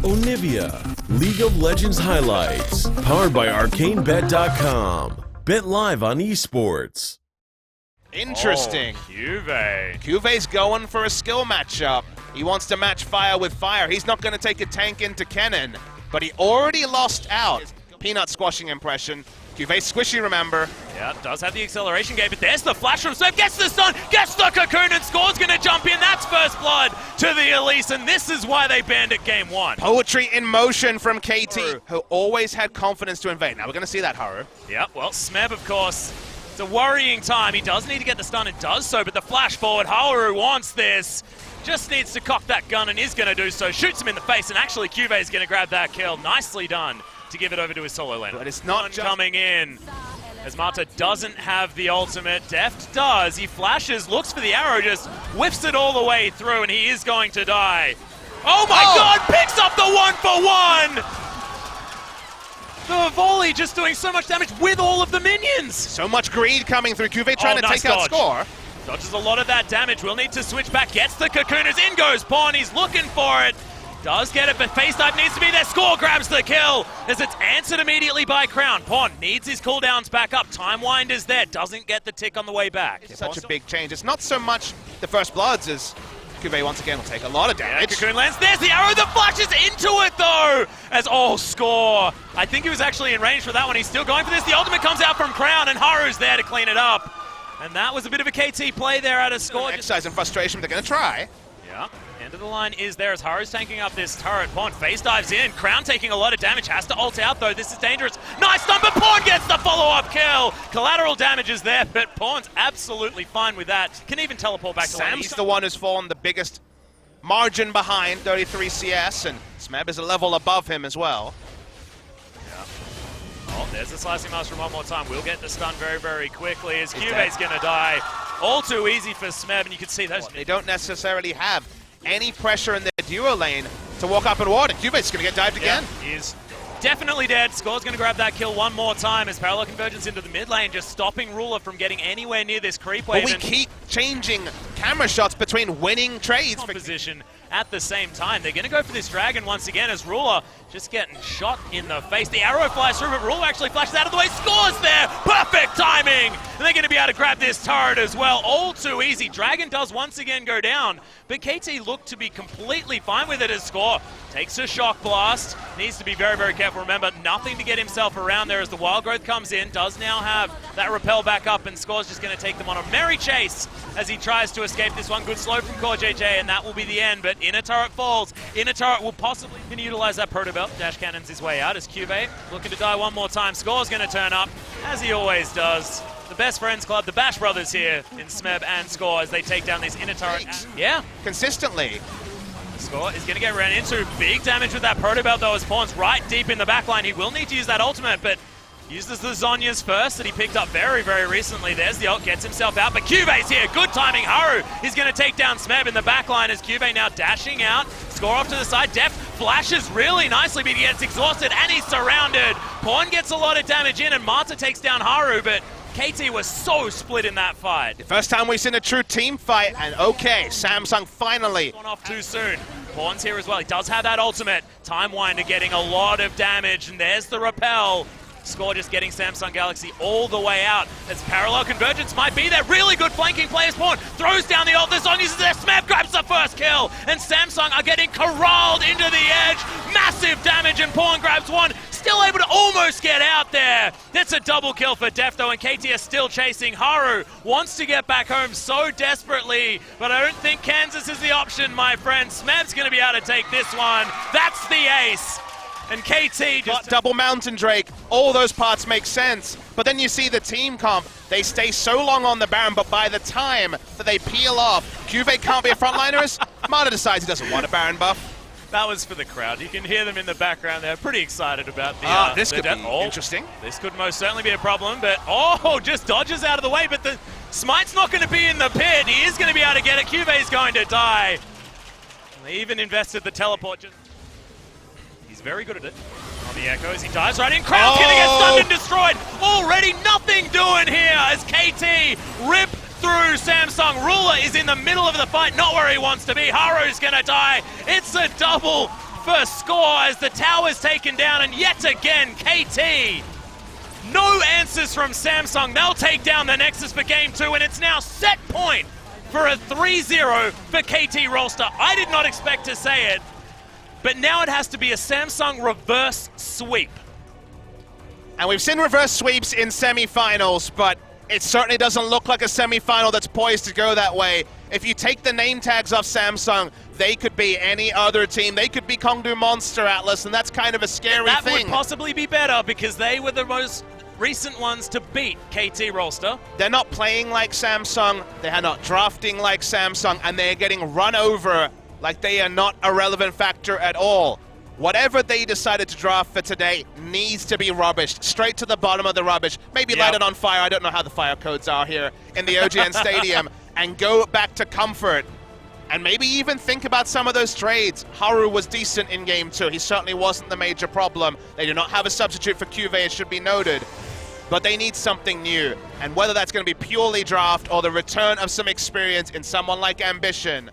Onivia, League of Legends highlights, powered by ArcaneBet.com. Bet live on esports. Interesting. Cuve's going for a skill matchup. He wants to match fire with fire. He's not going to take a tank into Kennen, but he already lost out. Peanut squashing impression. Cuve squishy, remember. Yeah, does have the acceleration gate, but there's the flash from Smeb, gets the stun, gets the cocoon, and Score's gonna jump in. That's first blood to the Elise, and this is why they banned it game one. Poetry in motion from KT, who always had confidence to invade. Now we're gonna see that, Haru. Yeah, well, Smeb, of course, it's a worrying time. He does need to get the stun and does so, but the flash forward, Haru wants this. Just needs to cock that gun and is gonna do so. Shoots him in the face, and actually Cuve is gonna grab that kill. Nicely done to give it over to his solo laner. But it's not just coming in. As Marta doesn't have the ultimate, Deft does. He flashes, looks for the arrow, just whiffs it all the way through, and he is going to die. Oh my god, picks up the 1-for-1! The volley just doing so much damage with all of the minions! So much greed coming through. Cuve trying to nice take out Score. Dodges a lot of that damage. Will need to switch back. Gets the cocooners. In goes Pawn. He's looking for it. Does get it, but face dive needs to be there. Score grabs the kill as it's answered immediately by Crown. Pawn needs his cooldowns back up. Time Wind is there. Doesn't get the tick on the way back. It's such a big change. It's not so much the first bloods as Cuve once again will take a lot of damage. Yeah, cocoon lands. There's the arrow that flashes into it though. As Score. I think he was actually in range for that one. He's still going for this. The ultimate comes out from Crown and Haru's there to clean it up. And that was a bit of a KT play there out of Score. Exercise and frustration, but they're going to try. Yeah, end of the line is there as Haru's tanking up this turret. Pawn face dives in. Crown taking a lot of damage. Has to ult out though. This is dangerous. Nice stun, but Pawn gets the follow-up kill. Collateral damage is there, but Pawn's absolutely fine with that. Can even teleport back to lane. Sam's the one who's fallen the biggest margin behind, 33 CS, and Smeb is a level above him as well. Oh, there's the slicing master one more time. We'll get the stun very, very quickly as Cuve's gonna die. All too easy for Smeb, and you can see those. They don't necessarily have any pressure in their duo lane to walk up and ward, and Cuve's gonna get dived again. He is definitely dead. Score's gonna grab that kill one more time as parallel convergence into the mid lane, just stopping Ruler from getting anywhere near this creep wave. But we keep changing camera shots between winning trades for position at the same time. They're going to go for this dragon once again as Ruler just getting shot in the face. The arrow flies through, but Ruler actually flashes out of the way. Scores there! Perfect timing! And they're going to be able to grab this turret as well. All too easy. Dragon does once again go down, but KT looked to be completely fine with it as Score takes a shock blast. Needs to be very, very careful. Remember, nothing to get himself around there as the wild growth comes in. Does now have that repel back up, and Score's just going to take them on a merry chase as he tries to escape this one. Good slow from Core JJ, and that will be the end. But inner turret falls. Inner turret will possibly can utilize that proto belt. Dash cannons his way out as Cuve looking to die one more time. Score's going to turn up, as he always does. The best friends club, the Bash brothers here in Smeb and Score as they take down this inner turret. Yeah. Consistently. Score is going to get ran into. Big damage with that proto belt though as Pawn's right deep in the backline. He will need to use that ultimate, but uses the Zhonya's first that he picked up very, very recently. There's the ult, gets himself out, but Cuve's here. Good timing. Haru is going to take down Smeb in the backline as Cuve now dashing out. Score off to the side. Deft flashes really nicely, but he gets exhausted and he's surrounded. Pawn gets a lot of damage in and Marta takes down Haru, but KT was so split in that fight. The first time we've seen a true team fight, and okay, Samsung finally. Gone off too soon. Pawn's here as well. He does have that ultimate. Time Winder getting a lot of damage, and there's the repel. Score just getting Samsung Galaxy all the way out as parallel convergence might be there. Really good flanking play as Pawn throws down the ult. The Zhonya's uses their Smeb, grabs the first kill, and Samsung are getting corralled into the edge. Massive damage, and Pawn grabs one. Still able to almost get out there. That's a double kill for Deft though, and KT are still chasing. Haru wants to get back home so desperately, but I don't think Kansas is the option, my friend. Smeb's going to be able to take this one. That's the ace. And KT just double Mountain Drake. All those parts make sense. But then you see the team comp. They stay so long on the Baron, but by the time that they peel off, Cuve can't be a frontliners. Marta decides he doesn't want a Baron buff. That was for the crowd. You can hear them in the background. They're pretty excited about the this could be interesting. This could most certainly be a problem, but just dodges out of the way, but the smite's not going to be in the pit. He is going to be able to get it. Cuve's going to die. They even invested the teleport. He's very good at it. On the echoes, he dives right in. Crown's going to get stunned and destroyed. Already nothing doing here as KT rip through Samsung. Ruler is in the middle of the fight, not where he wants to be. Haru's going to die. It's a double first score as the tower's taken down, and yet again, KT. No answers from Samsung. They'll take down the Nexus for game 2, and it's now set point for a 3-0 for KT Rolster. I did not expect to say it, but now it has to be a Samsung reverse sweep. And we've seen reverse sweeps in semifinals, but it certainly doesn't look like a semifinal that's poised to go that way. If you take the name tags off Samsung, they could be any other team. They could be Kongdu Monster Atlas, and that's kind of a scary that thing. Would possibly be better because they were the most recent ones to beat KT Rolster. They're not playing like Samsung, they are not drafting like Samsung, and they're getting run over like they are not a relevant factor at all. Whatever they decided to draft for today needs to be rubbished, straight to the bottom of the rubbish. Maybe light it on fire, I don't know how the fire codes are here in the OGN Stadium, and go back to comfort. And maybe even think about some of those trades. Haru was decent in game 2, he certainly wasn't the major problem. They do not have a substitute for Cuve, it should be noted. But they need something new, and whether that's going to be purely draft or the return of some experience in someone like Ambition,